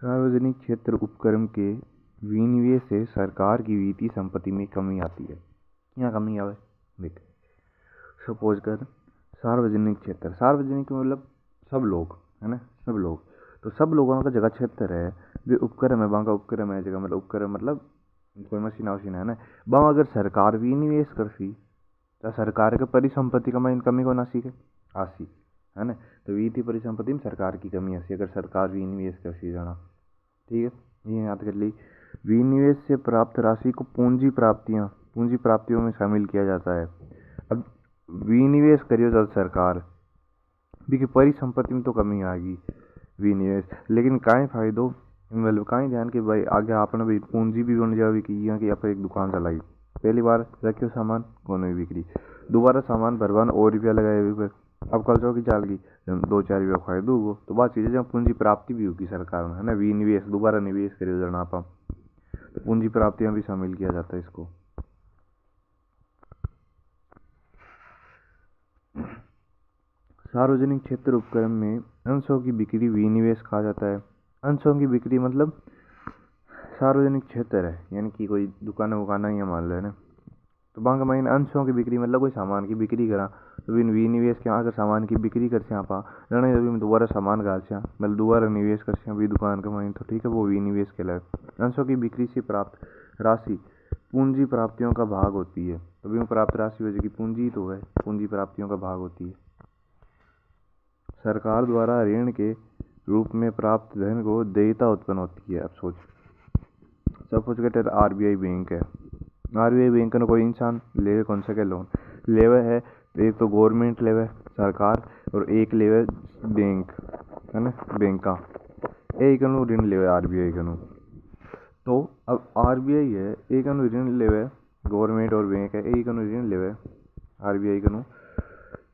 सार्वजनिक क्षेत्र उपक्रम के विनिवेश से सरकार की वित्तीय संपत्ति में कमी आती है। यहाँ कमी आवे देख, सपोज कर सार्वजनिक क्षेत्र, सार्वजनिक मतलब सब लोग है ना, सब लोग, तो सब लोगों का जगह क्षेत्र है वे उपक्रम है, वहाँ का उपक्रम है जगह, मतलब उपक्रम मतलब कोई मशीन वशीन है ना, वहाँ अगर सरकार विनिवेश करसी तो सरकार के परिसंपत्ति का में कमी को ना सीखे आसी है ना, तो वित्तीय परिसंपत्ति में सरकार की कमी आसी अगर सरकार विनिवेश करसी जाना। ठीक है, ये याद कर ली। विनिवेश से प्राप्त राशि को पूंजी प्राप्तियों में शामिल किया जाता है। अब विनिवेश करियो जब सरकार भी की परिसंपत्ति में तो कमी आएगी विनिवेश, लेकिन काहे फायदो, मतलब काहे ध्यान कि भाई आगे आपने भी पूंजी भी बन जाए कि यहाँ की आप एक दुकान चलाई, पहली बार रखियो सामान कोनो बिक्री, दोबारा सामान भरवान और रुपया लगाए हुए, अब कल चौकी चाल की 2-4 रुपया फायदो होगो, तो बात चीज़ जब पूंजी प्राप्ति भी होगी सरकार में है ना, विनिवेश दोबारा निवेश करियो जाना आप, तो पूंजी प्राप्तियां भी शामिल किया जाता है इसको। सार्वजनिक क्षेत्र उपक्रम में अंशों की बिक्री विनिवेश कहा जाता है। अंशों की बिक्री मतलब सार्वजनिक क्षेत्र है यानी कि कोई दुकाना वुकाना या मान लो ना, तो वहाँ का माइन अंशों की बिक्री मतलब कोई सामान की बिक्री करा, तो विनिवेश के अगर सामान की बिक्री कर आप रण में दोबारा सामान गाल मतलब दोबारा निवेश कर भी दुकान का माइन, तो ठीक है वो विनिवेश कहलाए। अंशों की बिक्री से प्राप्त राशि पूंजी प्राप्तियों का भाग होती है, तो भी प्राप्त राशि हो जाएगी पूंजी, तो है पूंजी प्राप्तियों का भाग होती है। सरकार द्वारा ऋण के रूप में प्राप्त धन को देयता उत्पन्न होती है। अब सोच, सपोज के आरबीआई बैंक है, आरबीआई बैंक ने कोई इंसान लेवे कौन सा के लोन लेवे है, तो एक तो गवर्नमेंट लेवे सरकार और एक लेवे बैंक है ना, बैंक का एक ऋण लेवे आरबीआई का। तो अब आरबीआई है एक ऋण लेवे, गवर्नमेंट और बैंक है एक ऋण लेवे आरबीआई का,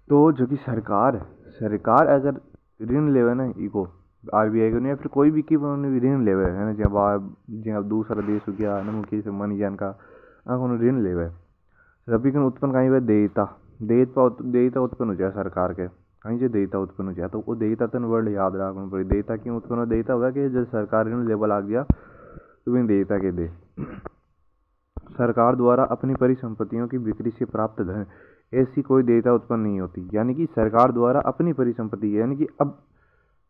तो जो कि सरकार अगर ऋण लेवे ना इको आरबीआई को, या फिर कोई भी की ऋण लेवे है ना, जब दूसरा देश हो गया ना मुख्य से मनी जान का ऋण लेवे, रबी का उत्पन्न कहीं देयता उत्पन्न हो जाए सरकार के, कहीं से देयता उत्पन्न हो जाए, तो वो देयता तो वर्ड याद रखना पड़े। देयता क्यों उत्पन्न हो, देयता हुआ कि जब सरकार ऋण लेवल आ गया तो भी देयता के दे। सरकार द्वारा अपनी परिसंपत्तियों की बिक्री से प्राप्त धन, ऐसी कोई देयता उत्पन्न नहीं होती, यानी कि सरकार द्वारा अपनी परिसंपत्ति यानी कि अब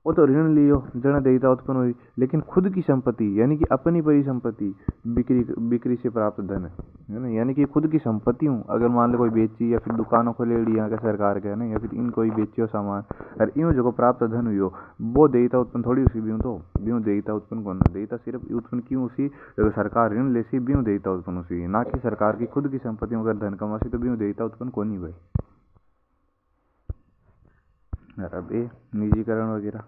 वो तो ऋण लियो जना देयता उत्पन्न हुई, लेकिन खुद की संपत्ति यानी कि अपनी परिसंपत्ति बिक्री से प्राप्त धन है ना, यानी कि खुद की संपत्ति हूँ अगर मान लो कोई बेची या फिर दुकानों को ले ली यहाँ का सरकार के है ना, या फिर इन कोई बेचियो सामान और यूँ जो प्राप्त धन हुई हो वो देयता उत्पन्न थोड़ी उसी भी तो ब्यों देयता उत्पन्न कौन, देयता सिर्फ उत्पन्न क्यों उसी अगर सरकार ऋण लेसी ब्यों देयता उत्पन्न उसी, ना कि सरकार की खुद की संपत्ति अगर धन कमासी तो ब्यों देयता उत्पन्न कौन ही भाई। अब ये निजीकरण वगैरह,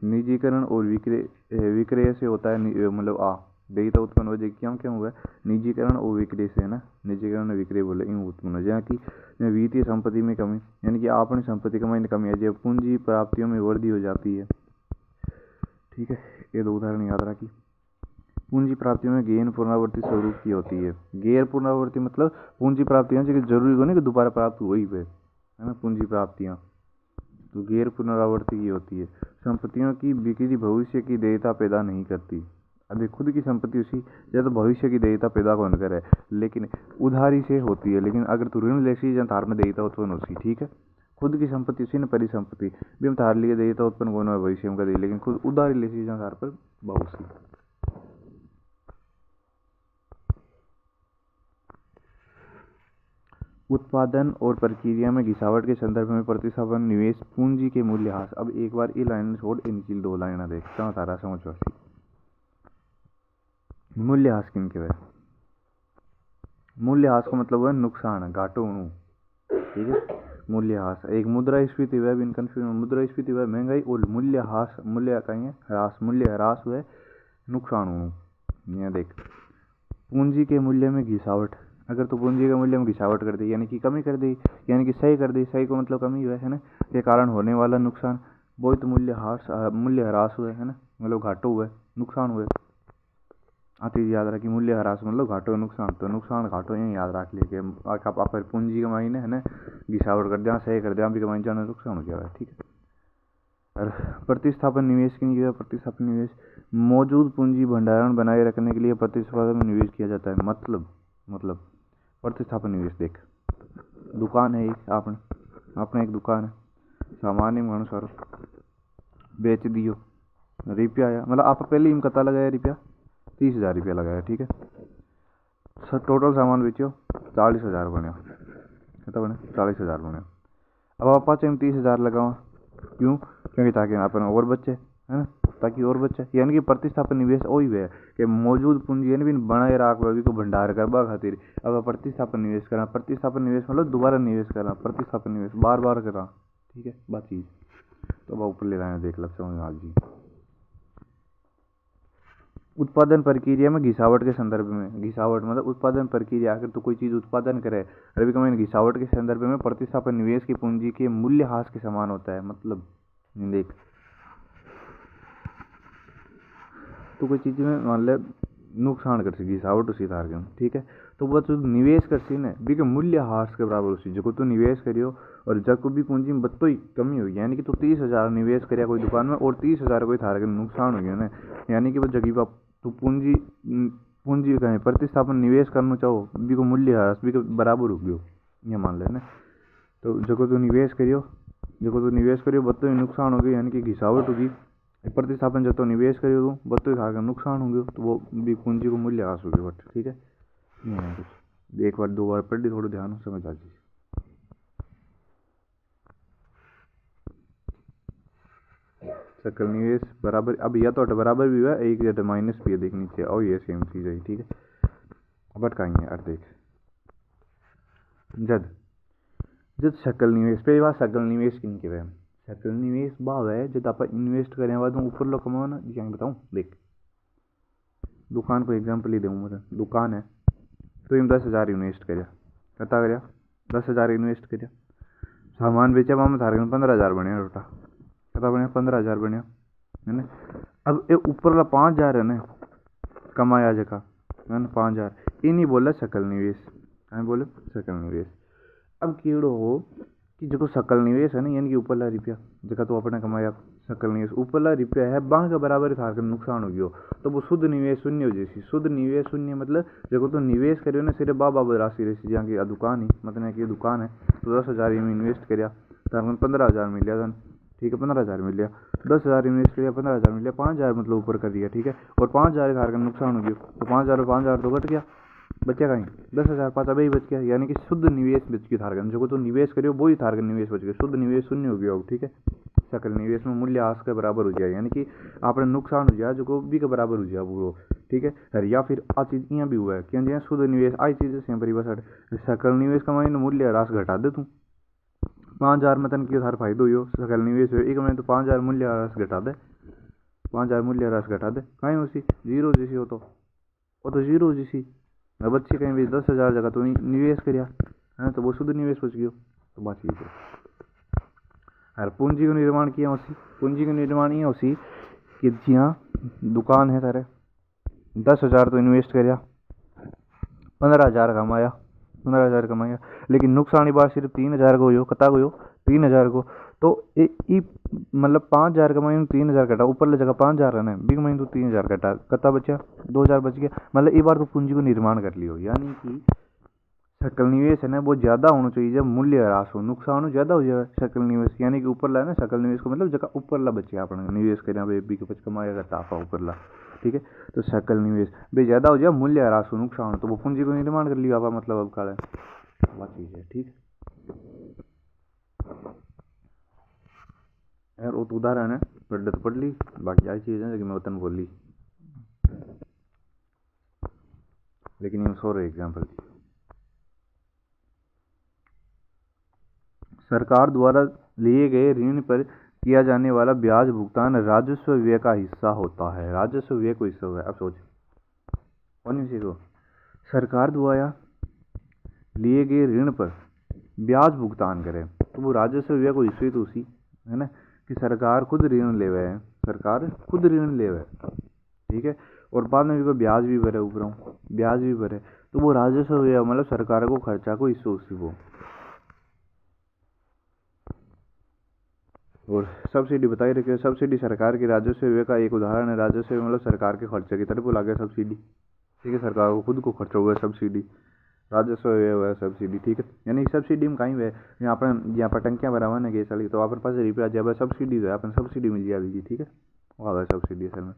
निजीकरण और विक्रय से होता है, मतलब देयता उत्पन्न हो जाए क्यों हुआ निजीकरण और विक्रय से है ना, निजीकरण और विक्रय बोले यूँ उत्पन्न हो जाए कि वित्तीय संपत्ति में कमी यानी कि अपनी संपत्ति कमाई में कमी है जब पूंजी प्राप्तियों में वृद्धि हो जाती है। ठीक है, ये दो उदाहरण याद रखी। पूंजी प्राप्तियों में गैर पुनरावर्ती स्वरूप की होती है। गैर पुनरावर्ती मतलब पूंजी प्राप्तियाँ जरूरी हो नहीं कि दोबारा प्राप्त हो ही पे है ना, पूंजी प्राप्तियाँ तो गैर पुनरावर्ती की होती है। संपत्तियों की बिक्री भविष्य की देयता पैदा नहीं करती। अभी खुद की संपत्ति उसी या तो भविष्य की देयता पैदा कौन करे, लेकिन उधारी से होती है, लेकिन अगर तू ऋण लेसी या तार में देयता उत्पन्न होती। ठीक है, खुद की संपत्ति उसी ने परिसंपत्ति भी हम तार लिए देयता उत्पन्न कौन है भविष्य में कर दी, लेकिन खुद उधारी लेसी या तार पर बहुत सी। उत्पादन और प्रक्रिया में घिसावट के संदर्भ में प्रतिस्थापन निवेश पूंजी के मूल्यह्रास। अब एक बार ये लाइन छोड़ इनकी दो लाइन देखता हूँ तारा समझ वासी। मूल्यह्रास किन के, मूल्यह्रास का मतलब है नुकसान घाटो। ठीक है, मूल्यह्रास एक मुद्रास्फीति वह भी कंफ्यूजन, मुद्रास्फीति वह महंगाई और मूल्यह्रास मूल्य कहेंगे ह्रास, मूल्यह्रास हुए नुकसान हो। यहाँ देख पूंजी के मूल्य में घिसावट, अगर तो पूंजी के मूल्य में घिसावट कर दी यानी कि कमी कर दी, यानी कि सही कर दी, सही को मतलब कमी हुआ है ना, के कारण होने वाला नुकसान वो तो मूल्यह्रास हुए है ना, मतलब घाटो हुए नुकसान हुए। चीज याद रखी मूल्यह्रास मतलब घाटो नुकसान, तो नुकसान घाटो यही याद रख लिए कि आप पूंजी कमाई ने है ना घिसावट कर दिया, सही कर दिया भी कमाई जाना नुकसान हो जाएगा। ठीक है, और प्रतिस्थापन निवेश की नहीं, प्रतिस्थापन निवेश मौजूद पूंजी भंडारण बनाए रखने के लिए प्रतिस्थापन में निवेश किया जाता है। मतलब प्रतिस्थापन निवेश देख, दुकान है एक, आपने एक दुकान है, सामान्य मानुस सारो बेच दियो, रुपया आया, मतलब आप पहले ही कता लगाया रुपया 30,000 रुपया लगाया, ठीक है। टोटल सामान बेचो 40,000 बने, कितना बने 40,000 बने। अब आप पाँच में 30,000 लगाओ, क्यों? क्योंकि ताकि अपन और बचे, है ना, ताकि और बचे। यानी कि प्रतिस्थापन निवेश वही है कि मौजूद पूंजी यानी बनाए रख को भंडार करवा खातिर अब प्रतिस्थापन निवेश करना। प्रतिस्थापन निवेश मतलब दोबारा निवेश करना, प्रतिस्थापन निवेश बार बार करना, ठीक है, बात चीज। तो अब ऊपर ले लाए देख लग समझ आ जी। उत्पादन प्रक्रिया में घिसावट के संदर्भ में, घिसावट मतलब उत्पादन प्रक्रिया, अगर तो कोई चीज उत्पादन करे रवि कमाई घिसावट के संदर्भ में प्रतिस्थापन निवेश की पूंजी के मूल्य ह्रास के समान होता है। मतलब देख, तो कोई चीज में मान ले नुकसान कर सी घिसावट उसी तार के, ठीक है, तो वह तो निवेश कर सी ने भी के मूल्य ह्रास के बराबर उसी जो तो निवेश करियो, और जब को भी पूंजी में बत्तो ही कमी हुई, यानी कि तो 30,000 निवेश करिया कोई दुकान में और 30,000 कोई थार के नुकसान हो गया ना, यानी कि वो जगह तो पूंजी पूंजी कहें प्रतिस्थापन निवेश करना चाहो भी को मूल्य ह्रास भी के बराबर हो गयो, ये मान लेना। तो जो तो निवेश करियो बत्तो ही नुकसान हो गया, यानी कि घिसावट होगी। प्रतिस्थापन जो तो निवेश करियो तो बत्तो ही थार का नुकसान हो गयो, तो वो भी पूंजी को मूल्य ह्रास हो गया, ठीक है। कुछ एक बार दो बार पढ़ ली, थोड़ा ध्यान समझ आ जाए। सकल निवेश बराबर, अब यह तो बराबर भी हुआ एक जट माइनस भी है, देखनी चाहिए, और ये सेम चीज है, ठीक है। अब अटकाएंगे यार, देख जद जद सकल निवेश, पहली बात सकल निवेश की नहीं, सकल निवेश भाव है जब आप इन्वेस्ट करें बाद ऊपर लो कमाओ ना, क्या बताऊँ देख, दुकान पर एग्जाम्पल ही दूँ, मतलब दुकान है तो इन 10,000 इन्वेस्ट करिया, कता करिया 10,000 इन्वेस्ट करिया, सामान बेचा वहाँ थारे 15,000 बने टोटा, कता बने 15,000 बने, है ना। अब ये ऊपर 5,000 है ना कमाया जगह, है ना 5,000, ये नहीं बोला सकल निवेश, है बोले सकल निवेश। अब कीड़ो हो कि जो सकल निवेश है ना, यानी कि ऊपरला रुपया जगह तो अपने कमाया, सकल निवेश ऊपरला रुपया है बाहर के बराबर था कर नुकसान हो गयो, तो वो शुद्ध निवेश शून्य हो जैसी। शुद्ध निवेश शून्य मतलब जगह तो निवेश करियो ना सिर्फ बाबा राशि रही, जहाँ की दुकान ही मतलब कि दुकान है तो 10,000 में इन्वेस्ट करिया तो 15,000 मिल गया, ठीक है 15,000 मिल गया, 10,000 इन्वेस्ट किया 15,000 मिल गया, 5,000 मतलब ऊपर कर दिया, ठीक है, और 5,000 थार का नुकसान हो गया, तो 5,000 तो घट गया, बचा कहीं 10,000 पाँच अभी बच गया, यानी कि शुद्ध निवेश बच गया थार का, जो तो निवेश करियो वही थार का निवेश बच गया, शुद्ध निवेश शून्य हो गया, ठीक है। सकल निवेश में मूल्य ह्रास के बराबर हो जाए, यानी कि आपने नुकसान हो जाए जो को भी के बराबर हो जाए वो, ठीक है। या फिर आ चीज यहाँ भी हुआ है कि शुद्ध निवेश आई चीज सेम परिभाषा, सकल निवेश कमाई मूल्य ह्रास घटा दे तू 5,000 में तन की थार फायदो हो सकल निवेश हो एक महीने तो 5,000 मूल्य ह्रास घटा दे, 5,000 मूल्य ह्रास घटा दे कहीं उसी जीरो जैसी हो तो वो तो जीरो जैसी, अब अच्छी कहीं भी 10,000 जगह तो निवेश करिया है तो वो शुद्ध निवेश बच गयो, तो बात चीज है। और पूंजी का निर्माण किया उसी, पूंजी का निर्माण ये उसी कि जिया दुकान है तारे 10,000 तो इन्वेस्ट करिया 15,000 कमाया, 15,000 कमाया, लेकिन नुकसान बार सिर्फ 3,000 को हो, कता को 3,000 को, तो मतलब 5,000 कमाई 3,000 कटा, ऊपर जगह 5,000 रहना है बिग महीने तो 3,000 कटा, कता बचा 2,000 बच गया, मतलब एक बार तो पूंजी को निर्माण कर लियो। यानी कि सकल निवेश है ना वो ज्यादा होना चाहिए जब मूल्य ह्रास हो, नुकसान ज्यादा हो जाए सकल निवेश, यानी कि ऊपर ला ना सकल निवेश को मतलब जगह ऊपर ला बचे अपने निवेश करें बी के कुछ कमाया करता आपा ऊपर ला, ठीक है। तो सकल निवेश भी ज्यादा हो जाए मूल्य ह्रास हो नुकसान हो तो वो पूंजी को निर्माण कर लिया आपा, मतलब अब काले बात चीज है, ठीक यार। वो तो उदाहरण है पढ़ तो पढ़ ली, बाकी आई चीज है लेकिन मैं वतन बोल ली, लेकिन ये सौ एग्जाम्पल थी। सरकार द्वारा लिए गए ऋण पर किया जाने वाला ब्याज भुगतान राजस्व व्यय का हिस्सा होता है, राजस्व व्यय को हिस्सा हुआ है। अब सोच को सरकार द्वारा लिए गए ऋण पर ब्याज भुगतान करे तो वो राजस्व व्यय को हिस्से तो उसी है ना, कि सरकार खुद ऋण ले है, सरकार खुद ऋण ले है, ठीक है, और बाद में भी ब्याज भी भरे, ऊपर ब्याज भी भरे, तो वो राजस्व व्यय मतलब सरकार को खर्चा को हिस्सा उसी वो। और सब्सिडी बताई रखी है। सब्सिडी सरकार के राजस्व व्यय का एक उदाहरण है। राजस्व व्यय मतलब सरकार के खर्चे की तरफ ला गया सब्सिडी, ठीक है। सरकार को खुद को खर्च हुआ है सब्सिडी, राजस्व व्यय हुआ है सब्सिडी, ठीक है। यानी सब्सिडी में कहीं हुआ यहाँ पर टंकियाँ भरा हुआ ना गैस वाली, तो अपन 5 रुपया जब सब्सिडी है, अपन सब्सिडी मिल जाएगी, ठीक है। वो आ गया सब्सिडी असल में।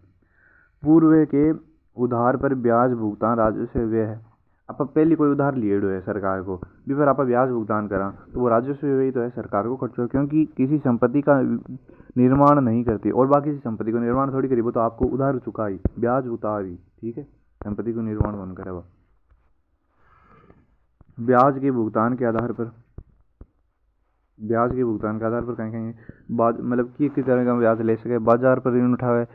पूर्व के उधार पर ब्याज भुगतान राजस्व व्यय है। आप पहले कोई उधार लिए है सरकार को भी, पर आप ब्याज भुगतान करा तो वो राजस्व व्यय तो है, सरकार को खर्च हो, क्योंकि किसी संपत्ति का निर्माण नहीं करती और बाकी किसी संपत्ति को निर्माण थोड़ी करी, वो तो आपको उधार चुकाई, ब्याज उतारी, ठीक है। संपत्ति को निर्माण कौन करे? वो ब्याज के भुगतान के आधार पर, ब्याज के भुगतान के आधार पर कहीं कहीं मतलब किस तरह का ब्याज ले सके। बाजार पर ऋण उठावे,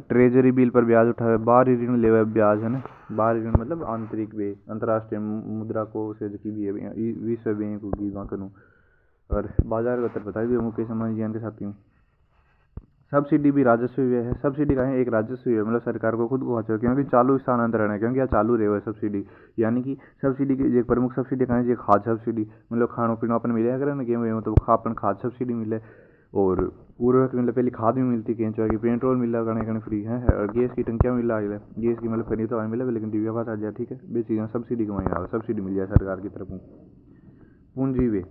ट्रेजरी बिल पर ब्याज उठावे, बाहरी ऋण लेवे ब्याज, है ना। बाहरी ऋण मतलब आंतरिक वे, अंतर्राष्ट्रीय मुद्रा कोष की भी है, विश्व बैंक होगी वहाँ करूँ। और बाजार का उत्तर बता दिए मुकेश अम्बानी जी के साथी हूँ। सब्सिडी भी राजस्व व्यय है। सब्सिडी का है एक राजस्व व्यय, मतलब सरकार को खुद को खर्च हो, क्योंकि चालू स्थानांतरण है, क्योंकि यह चालू रहे हुए सब्सिडी। यानी कि सब्सिडी की एक प्रमुख सब्सिडी कहाँ है? खाद सब्सिडी, मतलब खानों पीनों अपन मिले करें ना गेहूँ, तो अपन खाद सब्सिडी मिले। और पूर्वक मतलब पहले खाद भी मिलती केंचुआ की, पेट्रोल मिला कहीं फ्री है, और गैस की टंकियाँ मिला है, गैस की मतलब फ्री तो मिले, लेकिन डिबिया का आ जाए, ठीक है। बे चीज़ें सब्सिडी कमाई आ सब्सिडी मिल जाए सरकार की तरफ। पूंजी व्यय,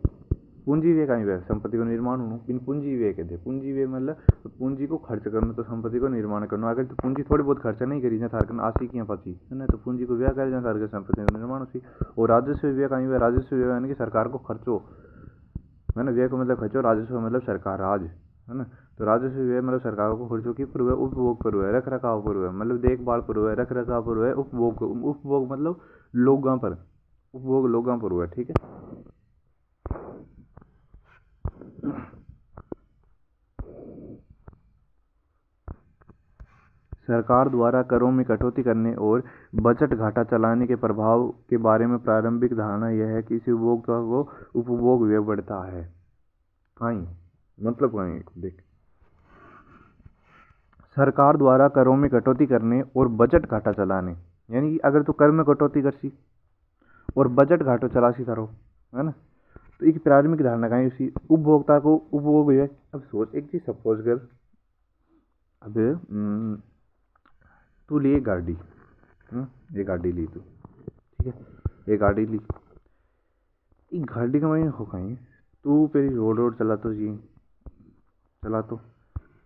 पूंजी व्यय कहीं व्यय संपत्ति को निर्माण होना, इन पूंजी व्यय कहते हैं। पूंजी व्यय मतलब पूंजी को खर्च करना, तो संपत्ति को निर्माण करना। अगर तो पूंजी थोड़ी बहुत खर्चा नहीं करी जाए थारकन आशी की पची है ना, तो पूंजी को व्यय कर जाए थारकन संपत्ति का निर्माण होती। और राजस्व व्यय कहीं व्यय, राजस्व व्यय यानी कि सरकार को खर्चो, है ना। व्यय को मतलब खर्चो, राजस्व मतलब सरकार राज, है ना। तो राजस्व व्यय मतलब सरकार को खर्चों की पूर्व उपभोग पर हुआ है, रख रखाव पर हुआ है, मतलब देखभाल पर हुआ है, रख रखाव पर हुआ है, उपभोग, उपभोग मतलब लोगों पर, उपभोग लोगों पर हुआ है, ठीक है। सरकार द्वारा करों में कटौती करने और बजट घाटा चलाने के प्रभाव के बारे में प्रारंभिक धारणा यह है कि इस उपभोक्ता को उपभोग व्यय बढ़ता है। कहीं मतलब कहीं देख, सरकार द्वारा करों में कटौती करने और बजट घाटा चलाने, यानी कि अगर तू कर में कटौती करसी और बजट घाटो चलासी थारो, है ना, तो एक प्रारंभिक धारणा कहीं उसी उपभोक्ता को उपभोग व्यय। अब सोच एक चीज, सपोज कर अब तू ली एक गाड़ी, ये गाड़ी ली तू, ठीक है। ये गाड़ी ली, एक गाड़ी का मैंने हो कहीं तू पे रोड चला तो जी, चला तो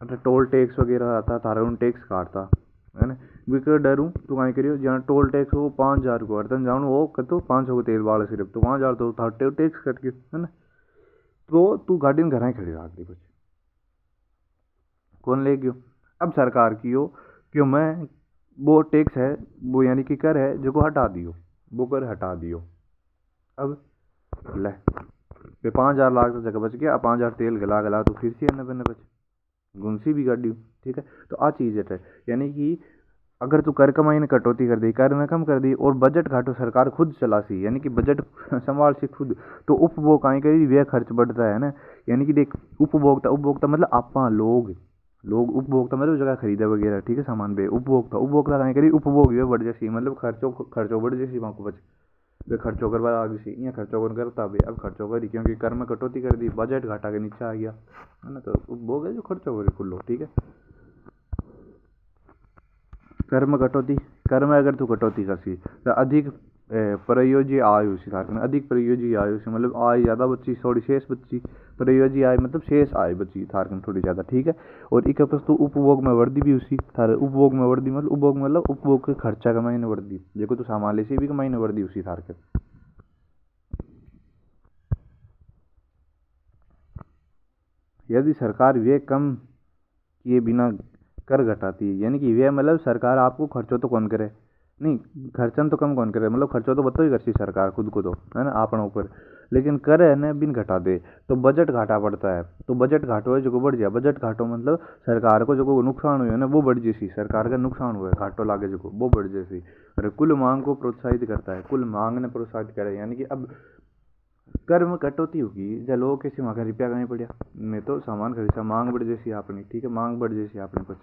अच्छा टोल टैक्स वगैरह आता तारा उन टैक्स काटता, है ना। बिकर डरूँ तू कहीं करियो जहाँ टोल टैक्स हो 5,000 रुपये अर्तन जाऊँ वो कतो 500 को तेल वाला सिर्फ, तो 5,000 तो थार टैक्स कट गयो, है ना। तो तू गाड़ी में घर ही खड़ी रख दी, कुछ कौन ले गयो? अब सरकार की हो क्यों, मैं वो टैक्स है वो यानी कि कर है जो को हटा दियो, वो कर हटा दियो। अब ले पे 5,000 लाख तो जगह बच गया, अब 5,000 तेल गला गला तो फिर से नब्बे नब्बे गुमसी भी गाड़ी, ठीक है। तो आ चीज़ है, यानी कि अगर तू कर कमाई ने कटौती कर दी, कर में कम कर दी, और बजट घाटो सरकार खुद चलासी, यानी कि बजट संभाल सी खुद, तो उपभोग कहीं करी व्यय खर्च बढ़ता है ना। यानी कि देख उपभोक्ता, उपभोक्ता मतलब आपा लोग, लोग उपभोक्ता मतलब जगह खरीदा वगैरह, ठीक है, सामान पे उपभोक्ता, उपभोक्ता कहीं करी उपभोग व्यय बढ़ जैसी, मतलब खर्चों बढ़ जैसी वहाँ को बच वे खर्चों करवा आगे से यहाँ खर्चों कर करता भी, अब खर्चों करी क्योंकि कर में कटौती कर दी, बजट घाटा के नीचे आ गया, है ना। तो उपभोग है जो खर्चों करी खुल्लो, ठीक है। कर में कटौती, कर में अगर तू कटौती करसी तो अधिक प्रयोज्य आय उसी थारकन, अधिक प्रयोज्य आय उसी मतलब आय ज़्यादा बची, थोड़ी शेष बची, प्रयोज्य आय मतलब शेष आय बची थारकन थोड़ी ज़्यादा, ठीक है। और एक वस्तु उपभोग में वृद्धि भी उसी थार, उपभोग में वृद्धि मतलब उपभोग मतलब उपभोग के खर्चा कमाई ने वृद्धि, देखो तो सामान ले से भी कमाई ने वृद्धि उसी थारकन। यदि सरकार व्यय कम किए बिना कर घटाती है, यानी कि व्यय मतलब सरकार आपको खर्चो तो कौन करे, नहीं खर्चन तो कम कौन करे, मतलब खर्चो तो बतो ही करती सरकार खुद को तो, है ना, अपने ऊपर, लेकिन करे है ना बिन घटा दे तो बजट घाटा पड़ता है। तो बजट घाटो है जो बढ़ जाए, बजट घाटो मतलब सरकार को जो नुकसान हुआ है ना वो बढ़ जैसी, सरकार का नुकसान हुआ है घाटो लागे जो वो बढ़ जैसी। और कुल मांग को प्रोत्साहित करता है, कुल मांग ने प्रोत्साहित करे, यानी कि अब कर में कटौती होगी जब लोग किसी मांग रुपया कहीं पड़ा, मैं तो सामान खरीदा, मांग बढ़ जैसी आपने, ठीक है, मांग बढ़ जैसी आपने कुछ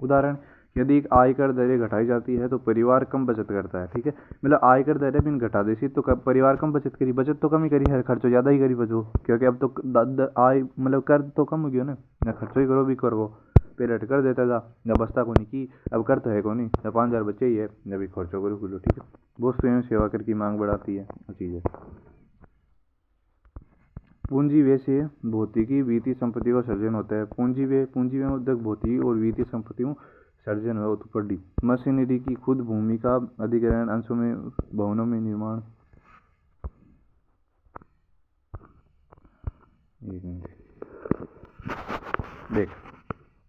उदाहरण, यदि एक आयकर दरें घटाई जाती है तो परिवार कम बचत करता है, ठीक है। मतलब आयकर दरें भी घटा देसी तो परिवार कम बचत करी, बचत तो कम ही करी है, खर्चो ज़्यादा ही करी बचो, क्योंकि अब तो आय मतलब कर तो कम हो गया ना खर्चो ही करो भी करो, पहले हट कर देता था जब बस्ता को नहीं की, अब कर तो है को नहीं, जब 5,000 बच्चे ही है जब खर्चो करो किलो, ठीक है। वस्तु एवं सेवा कर की मांग बढ़ाती है चीज़ है। पूंजी व्यय से भौतिकी वित्तीय संपत्ति का सर्जन होता है। पूंजी में उद्योग भौतिकी और वित्तीय संपत्तियों सर्जन है उत्पत्ति। मशीनरी की खुद भूमि का अधिग्रहण, अंशों में भवनों में निर्माण। एक मिनट देख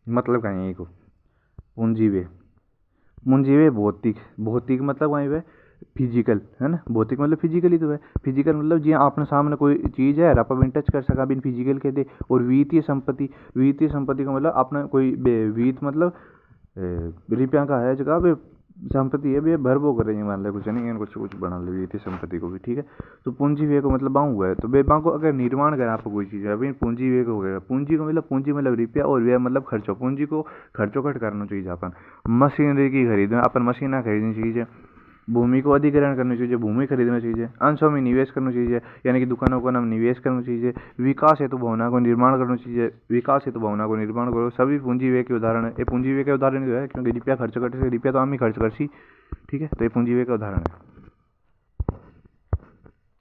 मतलब कहीं एक पूंजी वे भौतिक मतलब वहीं पे फिजिकल है ना, भौतिक मतलब फिजिकली तो है, फिजिकल मतलब जी आपने सामने कोई चीज़ है आप टच कर सका बिन फिजिकल के दे। और वित्तीय संपत्ति का मतलब अपना कोई वित्त मतलब रुपया का है जगह संपत्ति है भी भर वो कर रही है, मान ले कुछ नहीं कुछ बना ले वित्तीय संपत्ति को भी, ठीक है। तो पूंजी व्यय को मतलब बाँग हुआ है, तो बे बाँग को अगर निर्माण करें आपको कोई चीज़ है अभी पूंजी व्यय को हो गया। पूंजी मतलब रुपया और व्यय मतलब खर्चो, पूंजी को खर्चो कट करना चाहिए अपन। मशीनरी की खरीद में अपन मशीना खरीदनी चाहिए, भूमि को अधिग्रहण करनी चाहिए, भूमि खरीदना चाहिए, अंशों में निवेश करना चाहिए यानी कि दुकानों को नाम निवेश करना चाहिए, विकास हेतु भावना को निर्माण करना चाहिए, विकास हेतु भावना को निर्माण करो, सभी पूंजी व्यय के उदाहरण है। ये पूंजी व्यय के उदाहरण जो है क्योंकि रुपया खर्च करते रुपया तो हम ही खर्च कर सी, ठीक है, तो ये पूंजी व्यय का उदाहरण है।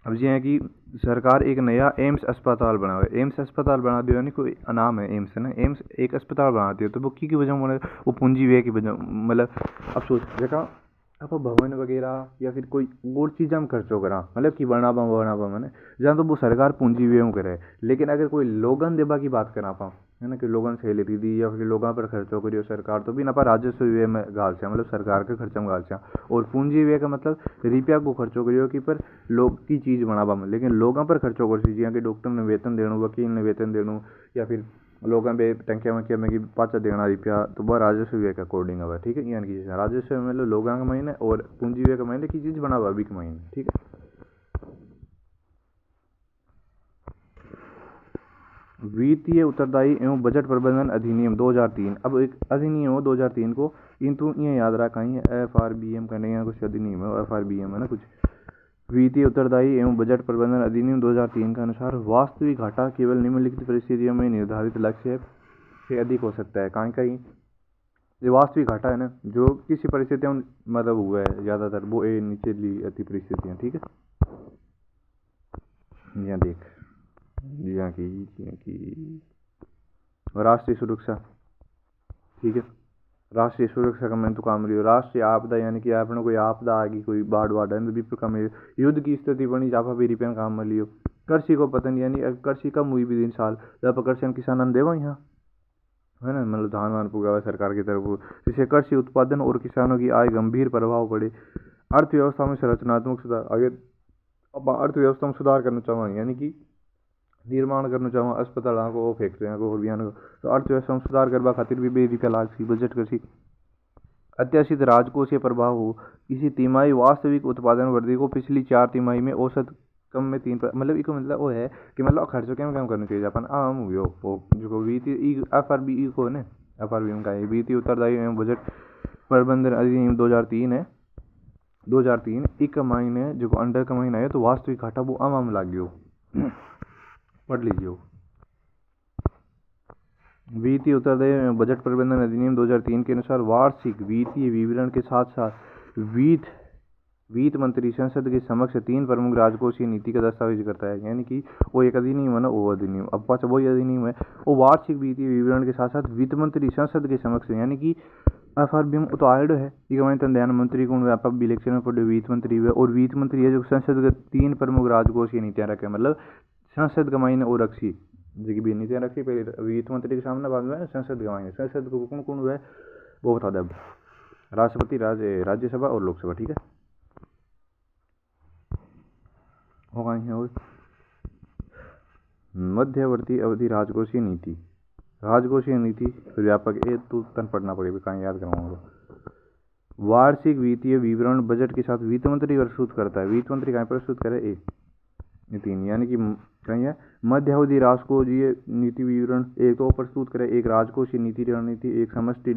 अब ये है कि सरकार एक नया एम्स अस्पताल बना हुआ है, एम्स अस्पताल बना दिया यानी कोई नाम है एम्स है ना, एम्स एक अस्पताल बना दिया तो वो की वजह बना, वो पूंजी व्यय की वजह मतलब। अब सोच देखा अब भवन वगैरह या फिर कोई और चीज़ हम खर्चो करा मतलब कि बनाबा मैंने जहाँ तो वो सरकार पूंजी व्यय करे। लेकिन अगर कोई लोगन देबा की बात करा पाओ है ना कि लोगन से लेती दी या फिर लोगों पर खर्चो करियो सरकार तो भी ना पर राजस्व व्यय में गाल से मतलब सरकार के खर्चा में गाल से। और पूंजी व्यय का मतलब रुपया को खर्चो करियो कि पर लोग की चीज़ बनाबा में, लेकिन लोगों पर खर्चो कर सी जियाँ कि डॉक्टर ने वेतन देणु, वकील ने वेतन देणु या फिर लोगों पे टंकिया वंकिया में कि पाचा देना रुपया तो वह राजस्व व्यय के अकॉर्डिंग है, ठीक है। यानी कि राजस्व में मतलब लोगों का महीने और पूंजी व्यय का महीने की चीज़ बना हुआ के महीने, ठीक है। वित्तीय उत्तरदायी एवं बजट प्रबंधन अधिनियम 2003, अब एक अधिनियम हो 2003 को इन तो ये याद रखा ही FRBM का नहीं कुछ अधिनियम है, FRBM है ना कुछ। वित्तीय उत्तरदायी एवं बजट प्रबंधन अधिनियम 2003 के अनुसार वास्तविक घाटा केवल निम्नलिखित परिस्थितियों में निर्धारित लक्ष्य से अधिक हो सकता है। कहीं जो वास्तविक घाटा है ना जो किसी परिस्थितियों में मतलब हुआ है ज़्यादातर वो नीचे ली अति परिस्थितियाँ, ठीक है। यहाँ देख यहाँ की राष्ट्रीय सुरक्षा, ठीक है। राष्ट्रीय सुरक्षा का मैं तो काम लियो। राष्ट्रीय आपदा यानी कि आपने कोई आपदा आ गई कोई बाढ़ वाढ़ है भी काम युद्ध की स्थिति बनी जापा भी रिपेयर काम में लियो। कृषि को पतन यानी कृषि कम हुई भी दिन साल जब कृषि किसान देवा यहाँ है ना मतलब धान वान पुगा हुआ सरकार की तरफ, जिससे कृषि उत्पादन और किसानों की आय गंभीर प्रभाव पड़े। अर्थव्यवस्था में संरचनात्मक सुधार, अगर अब अर्थव्यवस्था में सुधार करना चाहूँ यानी कि निर्माण करना चाहूँ अस्पतालों को फैक्ट्रियों को और बिहान को, तो अर्थव्यवस्था में सुधार करवा खातिर भी रुपया लाग सी बजट कर सी। अत्याशित राजकोषीय प्रभाव हो, किसी तिमाही वास्तविक उत्पादन वृद्धि को पिछली 4 तिमाही में औसत कम में 3 मतलब इसको मतलब वो है कि मतलब खर्चों क्या कम करना चाहिए अपन आम हुई वो जो वित्तीय FRBE को है ना FRBM का वित्तीय उत्तरदायी एवं बजट प्रबंधन अधिनियम 2003 है 2003 एक महीने जो अंडर का महीना है तो वास्तविक घाटा वो आम लाग गयो पढ़ लीजिए। वित्तीय उत्तरदायी एवं बजट प्रबंधन अधिनियम 2003 के अनुसार वार्षिक वित्तीय विवरण के साथ साथ वित्त मंत्री संसद के समक्ष 3 प्रमुख राजकोषीय नीति का दस्तावेज करता है। यानी कि वो एक अधिनियम है ना वो अधिनियम अब पास वही अधिनियम है वो वार्षिक वित्तीय विवरण के साथ साथ वित्त मंत्री संसद के समक्ष यानी कि FRBM तो आयड है ध्यान मंत्री को व्यापक भी इलेक्शन में पड़े वित्त मंत्री हुए और वित्त मंत्री है जो संसद के 3 प्रमुख राजकोषीय नीतियाँ रखे मतलब संसद का मायने और रखी जो भी नीतियाँ रखी पहले वित्त मंत्री के सामने बाद में संसद का मायने संसद को कौन कौन हुआ है वो बता दे राष्ट्रपति राज्यसभा और लोकसभा, ठीक है। होगा और मध्यवर्ती अवधि राजकोषीय नीति व्यापक तो तन पढ़ना पड़ेगा कहाँ याद कराऊंगा। वार्षिक वित्तीय विवरण बजट के साथ वित्त मंत्री प्रस्तुत करता है। वित्त मंत्री कहाँ प्रस्तुत करे ये तीन यानी कि कहीं है मध्यावधि राजकोषीय नीति विवरण, एक तो प्रस्तुत करे, एक राजकोषीय नीति रणनीति, एक समष्टि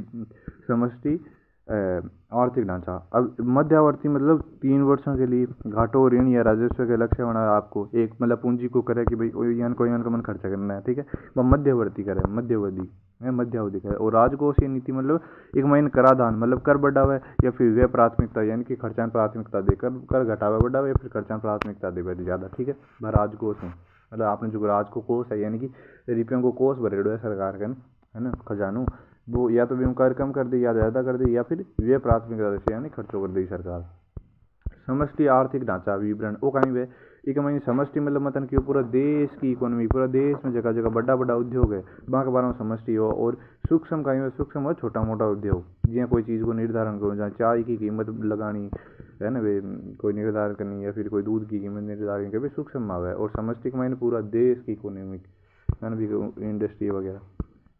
समष्टि आर्थिक ढांचा। अब मध्यावर्ती मतलब 3 वर्षों के लिए घाटों ऋण या राजस्व के लक्ष्य बनाया आपको, एक मतलब पूंजी को करे कि भाई यान कोई का मन खर्चा करना है, ठीक है, वह मध्यवर्ती करे, मध्यावधि है, मध्यावधि करे। और राजकोषीय नीति मतलब एक महीने कराधान मतलब कर बढ़ावे या फिर व्यय प्राथमिकता यानी कि खर्चान प्राथमिकता दे, कर घटावे बढ़ावे या फिर खर्चान प्राथमिकता दे ज़्यादा, ठीक है। वह राजकोष है मतलब आपने जो राज को कोष है यानी कि रुपयों को कोष भरेड़ो है सरकार का, है ना, खजानो, वो या तो कर कम कर दी या ज़्यादा कर दी या फिर व्यय प्राथमिकता से यानी खर्चों कर दी सरकार। समष्टि आर्थिक ढांचा विवरण वो कहीं वे एक महीने समष्टि मतलब मतन की पूरा देश की इकोनॉमी, पूरा देश में जगह जगह बड़ा बड़ा उद्योग है वहाँ के बारे में समष्टि हो। और सूक्ष्म कहीं वे सूक्ष्म हो छोटा मोटा उद्योग, जिया कोई चीज़ को निर्धारण करो, जहाँ चाय की कीमत लगानी है ना वे कोई निर्धारण करनी या फिर कोई दूध की कीमत निर्धारण करनी सूक्ष्म भाव है। और समष्टि के महीने पूरा देश की इकोनॉमिक है ना भी इंडस्ट्री वगैरह।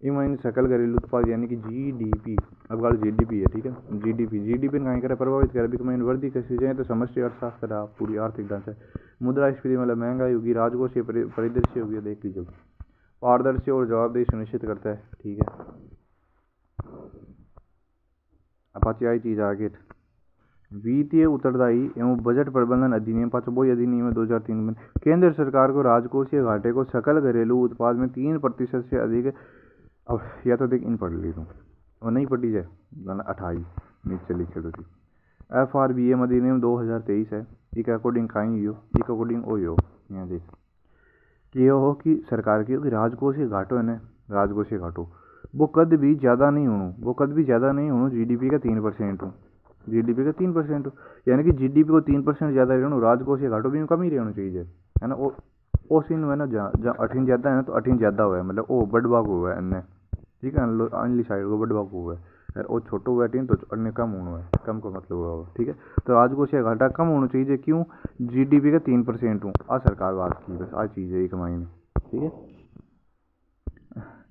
ये महीने सकल घरेलू उत्पाद यानी कि जीडीपी, अब गाल जीडीपी है, ठीक है, जीडीपी ने कहीं करे प्रभावित करे भी महीने वृद्धि कैसी जाए तो समष्टि अर्थशास्त्र है पूरी आर्थिक ढांचा। मुद्रास्फीति मतलब महंगाई होगी, राजकोषीय परिदृश्य होगी, देख लीजिए। पारदर्शी और जवाबदेही सुनिश्चित करता है, ठीक है। अब आई चीज आगे वित्तीय उत्तरदायी एवं बजट प्रबंधन अधिनियम, पाँच वही अधिनियम 2003 में केंद्र सरकार को राजकोषीय घाटे को सकल घरेलू उत्पाद में 3% से अधिक। अब या तो देख इन पढ़ ली तू और नहीं पढ़ी जाए 28 नीचे लिखे तो थी। FRBM अधिनियम 2023 है, एक अकॉर्डिंग खाई हो एक अकॉर्डिंग ओ हो। यहाँ देख कि यह हो कि सरकार की राजकोषीय घाटो है ना, राजकोषीय घाटो वो कद भी ज़्यादा नहीं होना, वो कद भी ज़्यादा नहीं होना जीडीपी का 3% हो, जीडीपी का 3% हो यानी कि जीडीपी को 3% ज़्यादा रहना, राजकोषीय घाटो भी कम ही रहना चाहिए, है ना। वो सीन है ना जहाँ जहाँ 18 ज़्यादा है ना तो 18 ज़्यादा हुआ है मतलब वो बड़बाग हुआ है अन्य, ठीक है, अनली साइड को बड़बाग हुआ है और छोटो हुआ है तो अन्य कम होना है, कम का मतलब हुआ, ठीक है। तो राजकोषीय घाटा कम होना चाहिए, क्यों, जीडीपी का 3% हूँ आ सरकार बात की बस आ चीज़ है एक महीने, ठीक है।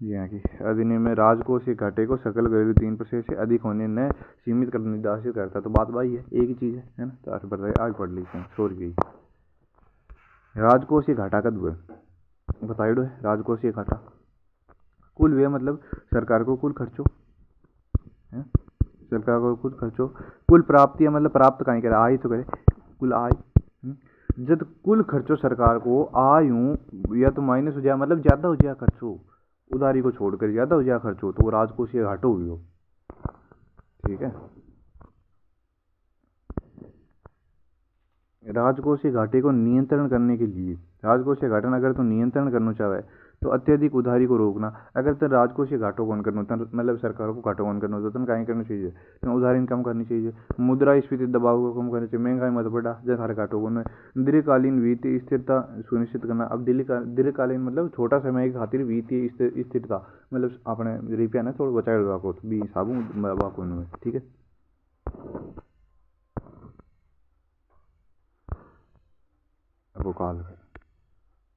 जी हाँ कि अधिनियम में राजकोषीय घाटे को सकल घरेलू 3% से अधिक होने न सीमित कर निर्देशित करता, तो बात वही है, एक ही चीज़ है ना। तो बताइए आगे पढ़ लीजिए छोड़ गई। राजकोषीय घाटा कद हुए बताइए है, राजकोषीय घाटा कुल व्यय मतलब सरकार को कुल खर्चो है, सरकार को कुल खर्चो, कुल प्राप्ति मतलब प्राप्त कहीं करे आय तो करे कुल आय, जब कुल खर्चो सरकार को आयु या तो माइनस हो जाए मतलब ज़्यादा हो जाए खर्चो, उधारी को छोड़कर ज़्यादा हो जाए खर्चो तो वो राजकोषीय घाटो हुई हो, ठीक है। राजकोषीय घाटे को नियंत्रण करने के लिए, राजकोषीय घाटा अगर तो नियंत्रण करना चाहे तो अत्यधिक उधारी को रोकना, अगर तो राजकोषीय घाटों कौन करना होता मतलब सरकार को घाटों कौन करना होता तो कहीं करना चाहिए तो उधारी कम करनी चाहिए, मुद्रास्फीति दबाव को कम करना चाहिए, महंगाई मत बढ़ा जैसे सारे घाटों को, दीर्घकालीन वित्तीय स्थिरता सुनिश्चित करना। अब दीर्घकालीन मतलब छोटा समय की खातिर वित्तीय स्थिरता मतलब अपने रुपया ना थोड़ा बचाए रखो भी हिसाबों में, ठीक है। अब वो काल